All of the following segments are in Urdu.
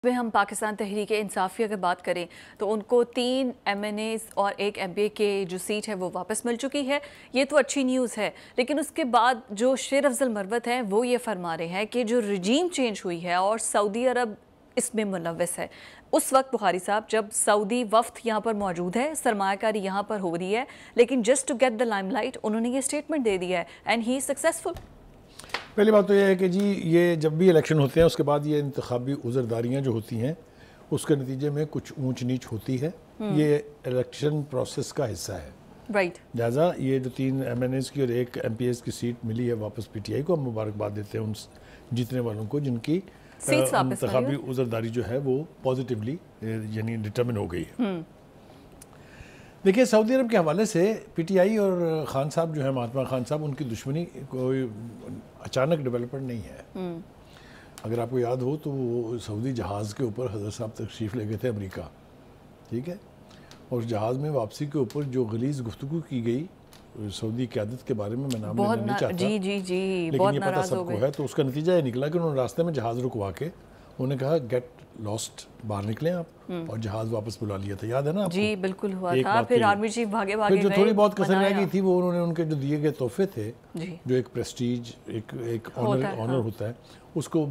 میں ہم پاکستان تحریک انصاف کی اگر بات کریں تو ان کو 3 MNAs اور 1 MPA کے جو سیٹ ہے وہ واپس مل چکی ہے. یہ تو اچھی نیوز ہے، لیکن اس کے بعد جو شیر افضل مروت ہیں وہ یہ فرما رہے ہیں کہ جو رجیم چینج ہوئی ہے اور سعودی عرب اس میں ملوث ہے. اس وقت بخاری صاحب جب سعودی وفد یہاں پر موجود ہے، سرمایہ کاری یہاں پر ہو رہی ہے، لیکن just to get the limelight انہوں نے یہ اسٹیٹمنٹ دے دیا ہے اینڈ ہی از سکسیسفل. پہلی بات تو یہ ہے کہ جی یہ جب بھی الیکشن ہوتے ہیں اس کے بعد یہ انتخابی عذرداریاں جو ہوتی ہیں اس کے نتیجے میں کچھ اونچ نیچ ہوتی ہے. یہ الیکشن پروسیس کا حصہ ہے. رائٹ. لہٰذا یہ جو 3 MNAs کی اور 1 MPAs کی سیٹ ملی ہے واپس PTI کو، ہم مبارکباد دیتے ہیں ان جیتنے والوں کو جن کی انتخابی عذرداری جو ہے وہ پازیٹیولی یعنی ڈٹرمن ہو گئی ہے. دیکھیے سعودی عرب کے حوالے سے PTI اور خان صاحب جو ہیں مہاتما خان صاحب، ان کی دشمنی کوئی اچانک ڈیولپمنٹ نہیں ہے. اگر آپ کو یاد ہو تو وہ سعودی جہاز کے اوپر حضرت صاحب تشریف لے گئے تھے امریکہ، ٹھیک ہے، اور اس جہاز میں واپسی کے اوپر جو غلیظ گفتگو کی گئی سعودی قیادت کے بارے میں نام لینا نہیں چاہتا، لیکن یہ پتہ سب کو ہے. تو اس کا نتیجہ یہ نکلا کہ انہوں نے راستے میں جہاز رکوا کے انہوں نے کہا گیٹ لاسٹ، باہر نکلیں آپ، اور جہاز واپس بلا لیا تھا. یاد ہے نا آپ کو؟ جی بالکل ہوا تھا. پھر آرمی چیف بھاگے پھر جو تھوڑی بہت کسر رہ گئی تھی وہ انہوں نے ان کے جو دیے گئے تحفے تھے جو ایک پریسٹیج ایک آنر ہوتا ہے اس کو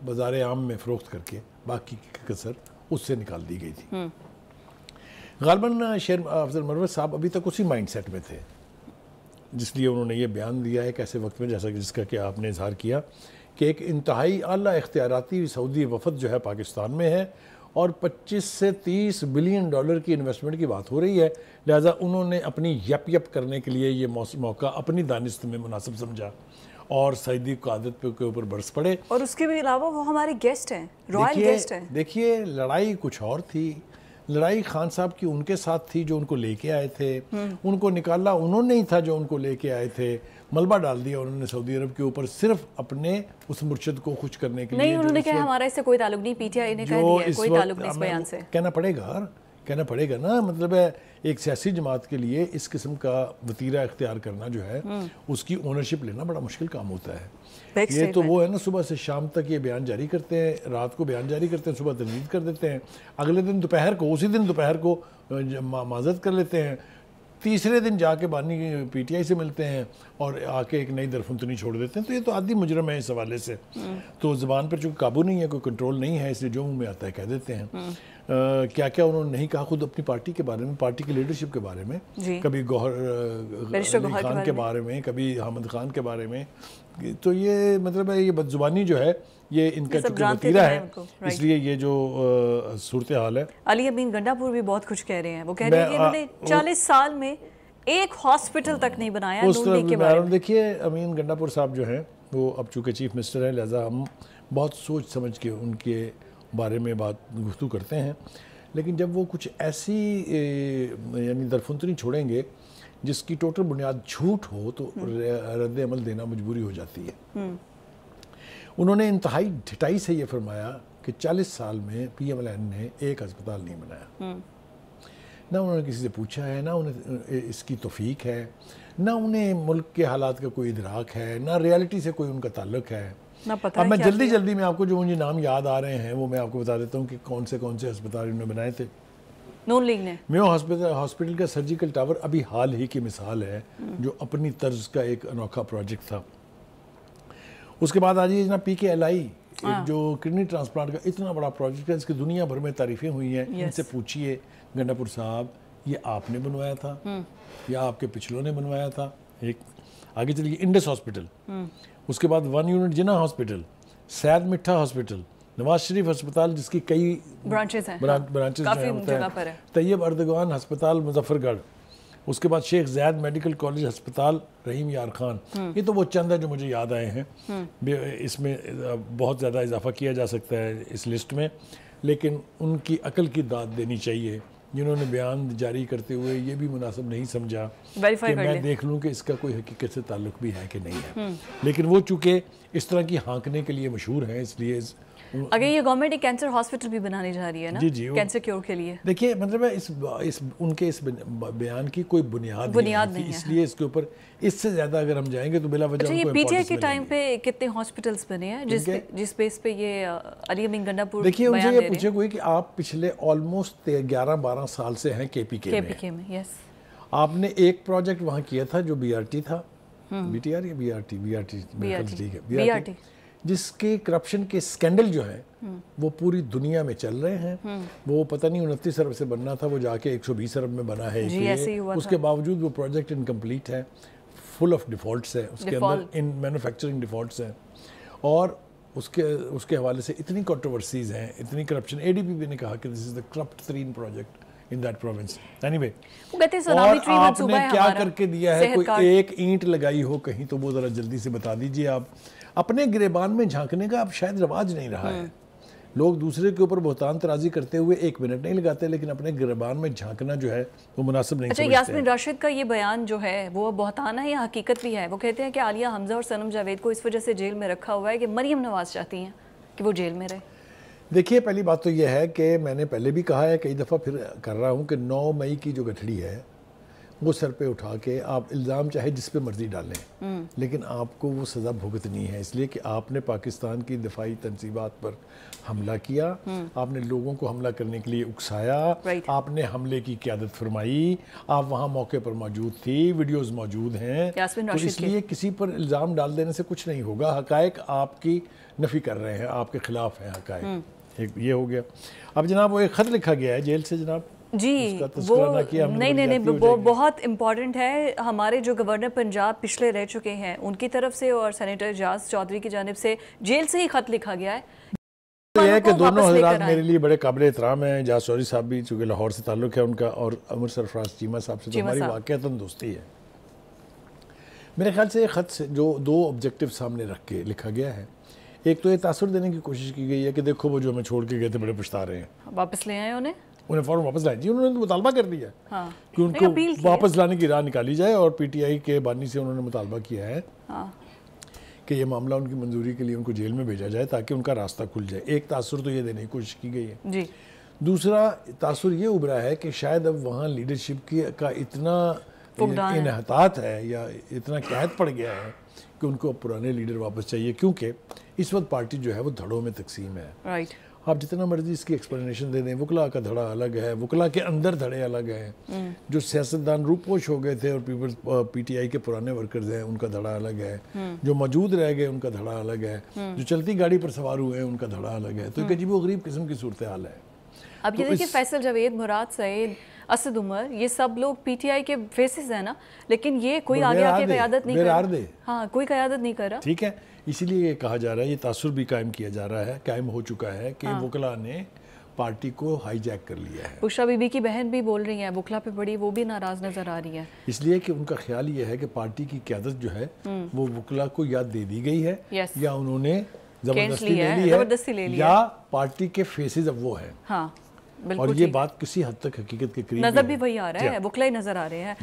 بازار عام میں فروخت کر کے باقی کی کسر اس سے نکال دی گئی تھی. غالباً شیر افضل مروت صاحب ابھی تک اسی مائنڈ سیٹ میں تھے، جس لیے انہوں نے یہ بیان دیا ہے کہ ایسے وقت میں جیسا جس کا کہ آپ نے اظہار کیا کہ ایک انتہائی اعلیٰ اختیاراتی سعودی وفد جو ہے پاکستان میں ہے اور 25 سے 30 بلین ڈالر کی انویسٹمنٹ کی بات ہو رہی ہے. لہٰذا انہوں نے اپنی یپ کرنے کے لیے یہ موقع اپنی دانست میں مناسب سمجھا اور سعودی قیادت کے اوپر برس پڑے. اور اس کے بھی علاوہ وہ ہمارے گیسٹ ہیں، رائل گیسٹ ہیں. دیکھیے لڑائی کچھ اور تھی. لڑائی خان صاحب کی ان کے ساتھ تھی جو ان کو لے کے آئے تھے، ان کو نکالا انہوں نے ہی تھا جو ان کو لے کے آئے تھے. ملبہ ڈال دیا انہوں نے سعودی عرب کے اوپر صرف اپنے اس مرشد کو خوش کرنے کے لیے. نہیں، انہوں نے کہا ہمارا اس سے کوئی تعلق نہیں، PTI نے کہہ دیا کوئی تعلق نہیں اس بیان سے. کہنا پڑے گا نا. مطلب ہے ایک سیاسی جماعت کے لیے اس قسم کا وتیرہ اختیار کرنا جو ہے اس کی اونرشپ لینا بڑا مشکل کام ہوتا ہے. یہ تو وہ ہے نا صبح سے شام تک یہ بیان جاری کرتے ہیں، رات کو بیان جاری کرتے ہیں، صبح تجدید کر دیتے ہیں، اگلے دن دوپہر کو اسی دن دوپہر کو معذرت کر لیتے ہیں، تیسرے دن جا کے بانی PTI سے ملتے ہیں اور آ کے ایک نئی درفنتنی چھوڑ دیتے ہیں. تو یہ تو عادی مجرم ہے اس حوالے سے. تو زبان پر چونکہ قابو نہیں ہے، کوئی کنٹرول نہیں ہے، اس لیے جو منہ میں آتا ہے کہہ دیتے ہیں. کیا کیا انہوں نے نہیں کہا خود اپنی پارٹی کے بارے میں، پارٹی کی لیڈرشپ کے بارے میں، کبھی گوہر علی خان کے بارے میں، کبھی حامد خان کے بارے میں. تو یہ مطلب ہے یہ بدزبانی جو ہے یہ ان کا چونکہ وتیرہ ہے، اس لیے یہ جو صورتحال ہے. علی امین گنڈا پور بھی بہت کچھ کہہ رہے ہیں. وہ کہہ رہے ہیں کہ انہوں نے 40 سال میں ایک ہاسپٹل تک نہیں بنایا نون لیگ کے بارے میں. دیکھیے امین گنڈا پور صاحب جو ہیں وہ اب چونکہ چیف منسٹر ہیں، لہٰذا ہم بہت سوچ سمجھ کے ان کے بارے میں گفتگو کرتے ہیں. لیکن جب وہ کچھ ایسی یعنی درفنتنی چھوڑیں گے جس کی ٹوٹل بنیاد جھوٹ ہو تو رد عمل دینا مجبوری ہو جاتی ہے. انہوں نے انتہائی ڈھٹائی سے یہ فرمایا کہ 40 سال میں PMLN نے ایک ہسپتال نہیں بنایا. نہ انہوں نے کسی سے پوچھا ہے، نہ انہیں اس کی توفیق ہے، نہ انہیں ملک کے حالات کا کوئی ادراک ہے، نہ ریالٹی سے کوئی ان کا تعلق ہے. اب میں جلدی میں آپ کو جو مجھے نام یاد آ رہے ہیں وہ میں آپ کو بتا دیتا ہوں کہ کون سے ہسپتال انہوں نے بنائے تھے. نون لیگ نے میو ہاسپٹل کا سرجیکل ٹاور ابھی حال ہی کی مثال ہے جو اپنی طرز کا ایک انوکھا پروجیکٹ تھا. اس کے بعد آجیے جناب PKLI جو کڈنی ٹرانسپلانٹ کا اتنا بڑا پروجیکٹ ہے، اس کی دنیا بھر میں تعریفیں ہوئی ہیں. ان سے پوچھئے گنڈا پور صاحب یہ آپ نے بنوایا تھا یا آپ کے پچھلوں نے بنوایا تھا؟ ایک آگے چلیے انڈس ہاسپٹل، اس کے بعد 1 یونٹ جناح ہاسپٹل، سید مٹھا ہاسپٹل، نواز شریف ہسپتال جس کی کئی برانچز ہیں، طیب اردگان ہسپتال مظفر گڑھ، اس کے بعد شیخ زید میڈیکل کالج ہسپتال رحیم یار خان. یہ تو وہ چند ہے جو مجھے یاد آئے ہیں. اس میں بہت زیادہ اضافہ کیا جا سکتا ہے اس لسٹ میں، لیکن ان کی عقل کی داد دینی چاہیے جنہوں نے بیان جاری کرتے ہوئے یہ بھی مناسب نہیں سمجھا کہ میں دیکھ لوں کہ اس کا کوئی حقیقت سے تعلق بھی ہے کہ نہیں ہے. لیکن وہ چونکہ اس طرح کی ہانکنے کے لیے مشہور ہیں، اس لیے اگر یہ گورنمنٹ ایک کینسر ہاسپٹل بھی بنانے جا رہی ہے نا کینسر کیور کے لیے، دیکھیے مطلب ہے ان کے اس بیان کی کوئی بنیاد نہیں ہے، اس لیے اس کے اوپر اس سے زیادہ اگر ہم جائیں گے تو بلا وجہ یہ پی ٹی آئی کے ٹائم پہ کتنے ہاسپٹلس بنے ہیں جس بیس پہ یہ علی امین گنڈا پور دیکھیے ان سے یہ پوچھے کوئی کہ آپ پچھلے آلموسٹ 11-12 سال سے ہیں کے پی کے میں، یس آپ نے ایک پروجیکٹ وہاں کیا تھا جو بی آر ٹی تھا، بی ٹی آر یا بی آر ٹی، جس کے کرپشن کے سکینڈل جو ہیں وہ پوری دنیا میں چل رہے ہیں، وہ پتہ نہیں 29 ارب سے بننا تھا، وہ جا کے 120 ارب میں بنا ہے، اس کے باوجود وہ پروجیکٹ انکمپلیٹ ہے، فل آف ڈیفالٹس ہے، اس کے اندر ان مینوفیکچرنگ ڈیفالٹس ہیں، اور اس کے حوالے سے اتنی کنٹروورسیز ہیں، اتنی کرپشن، اے ڈی پی بھی نے کہا کہ دس از دا کرپٹ ترین project in that province anyway، اور آپ نے کیا کر کے دیا ہے، کوئی ایک اینٹ لگائی ہو کہیں تو وہ ذرا جلدی سے بتا دیجئے۔ آپ اپنے گریبان میں جھانکنے کا اب شاید رواج نہیں رہا ہے، لوگ دوسرے کے اوپر بہتان ترازی کرتے ہوئے 1 منٹ نہیں لگاتے، لیکن اپنے گریبان میں جھانکنا جو ہے وہ مناسب نہیں سمجھتے ہیں۔ یاسمین راشد کا یہ بیان جو ہے وہ بہتان ہے یا حقیقت بھی ہے؟ وہ کہتے ہیں کہ عالیہ حمزہ اور صنم جاوید کو اس وجہ سے جیل میں رکھا ہوا ہے کہ مریم نواز چاہتی ہیں کہ وہ جیل میں رہے۔ دیکھیے پہلی بات تو یہ ہے کہ میں نے پہلے بھی کہا ہے، کئی دفعہ پھر کر رہا ہوں کہ 9 مئی کی جو گٹھڑی ہے وہ سر پہ اٹھا کے آپ الزام چاہے جس پہ مرضی ڈالیں، لیکن آپ کو وہ سزا بھگتنی ہے، اس لیے کہ آپ نے پاکستان کی دفاعی تنصیبات پر حملہ کیا، آپ نے لوگوں کو حملہ کرنے کے لیے اکسایا، آپ نے حملے کی قیادت فرمائی، آپ وہاں موقع پر موجود تھی، ویڈیوز موجود ہیں، تو اس لیے کسی پر الزام ڈال دینے سے کچھ نہیں ہوگا، حقائق آپ کی نفی کر رہے ہیں، آپ کے خلاف ہیں حقائق، یہ ہو گیا۔ اب جناب وہ ایک خط لکھا گیا ہے جیل سے جناب، جی وہ نہیں وہ بہت امپورٹنٹ ہے، ہمارے جو گورنر پنجاب پچھلے رہ چکے ہیں ان کی طرف سے اور سینیٹر اعجاز چودھری کی جانب سے جیل سے ہی خط لکھا گیا ہے۔ یہ ہے کہ دونوں حضرات میرے لیے بڑے قابل احترام ہیں، اعجاز چودھری صاحب بھی چونکہ لاہور سے تعلق ہے ان کا، اور عمر سرفراز چیمہ صاحب سے تو ہماری واقعتاً دوستی ہے۔ میرے خیال سے یہ خط جو 2 آبجیکٹیو سامنے رکھ کے لکھا گیا ہے، ایک تو یہ تاثر دینے کی کوشش کی گئی ہے کہ دیکھو وہ جو ہمیں چھوڑ کے گئے تھے بڑے پچھتا رہے ہیں، واپس لے آئے انہیں فوراً واپس لائیں جی، انہوں نے مطالبہ کر دیا کہ ان کو واپس لانے کی راہ نکالی جائے، اور پی ٹی آئی کے بانی سے انہوں نے مطالبہ کیا ہے کہ یہ معاملہ ان کی منظوری کے لیے ان کو جیل میں بھیجا جائے تاکہ ان کا راستہ کھل جائے۔ ایک تاثر تو یہ دینے کی کوشش کی گئی ہے، دوسرا تاثر یہ ابھرا ہے کہ شاید اب وہاں لیڈرشپ کا اتنا انحطاط ہے یا اتنا قحط پڑ گیا ہے کہ ان کو پرانے لیڈر واپس چاہیے، کیونکہ اس وقت پارٹی جو ہے وہ دھڑوں میں تقسیم ہے۔ آپ جتنا مرضی اس کی ایکسپلینیشن دے دیں، وکلا کا دھڑا الگ ہے، وکلا کے اندر دھڑے الگ ہیں، جو سیاستدان روپوش ہو گئے تھے اور پی ٹی آئی کے پرانے ورکرز ہیں ان کا دھڑا الگ ہے، جو موجود رہ گئے ان کا دھڑا الگ ہے، جو چلتی گاڑی پر سوار ہوئے ہیں ان کا دھڑا الگ ہے، تو ایک عجیب و غریب قسم کی صورتحال ہے۔ اب یہ دیکھیں فیصل جاوید، مراد سعید، اسد عمر، یہ سب لوگ پی ٹی آئی کے فیسز ہیں نا، لیکن یہ کوئی آگے آگے قیادت نہیں کر رہا، ہاں کوئی قیادت نہیں کر رہا، ٹھیک ہے، اسی لیے یہ کہا جا رہا ہے، یہ تاثر بھی قائم کیا جا رہا ہے، قائم ہو چکا ہے کہ وکلا نے پارٹی کو ہائی جیک کر لیا ہے۔ بشرا بی بی کی بہن بھی بول رہی ہیں، وکلا پہ بڑی وہ بھی ناراض نظر آ رہی ہے، اس لیے کہ ان کا خیال یہ ہے کہ پارٹی کی قیادت جو ہے وہ وکلا کو یا دے دی گئی ہے یا انہوں نے زبردستی لے لی ہے، یا پارٹی کے فیسز اب وہ ہیں، اور یہ بات کسی حد تک حقیقت کے قریب نظر بھی وہی آ رہا ہے، وکلا ہی نظر آ رہے ہیں۔